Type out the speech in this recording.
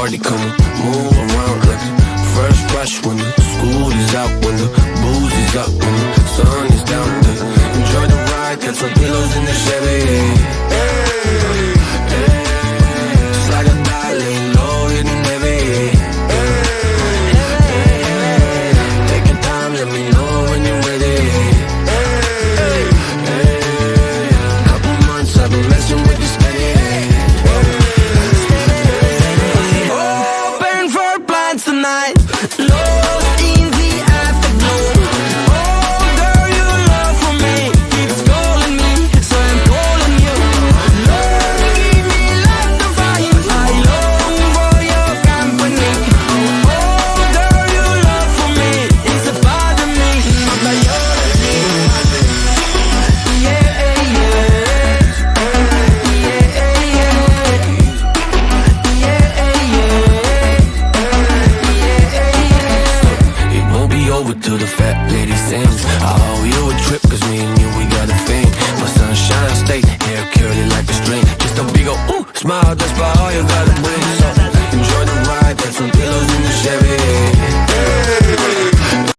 party, come on, move around like a fresh brush when the school is out, when the booze is up, when the sun is down. Enjoy the ride, got some pillows in the Chevy. Hey, hey, it's like a die, laying low, hitting heavy. Take your time, let me know when you're ready. Couple months I've been messing with this steady. Open for plans tonight. Lost in the afterglow. Oh, girl, your love for me keeps calling me, so I'm calling you. Lord, give me life to find. I long for your company. Oh, girl, your love for me is a part of me, my biology. Yeah, yeah, yeah, yeah. It won't be over till the fat lady sings. I owe you a trip, cause me and you, we got a thing. My sunshine state, hair curly like a string. Just a big ol' ooh, smile, that's about all you gotta bring. So enjoy the ride, that's some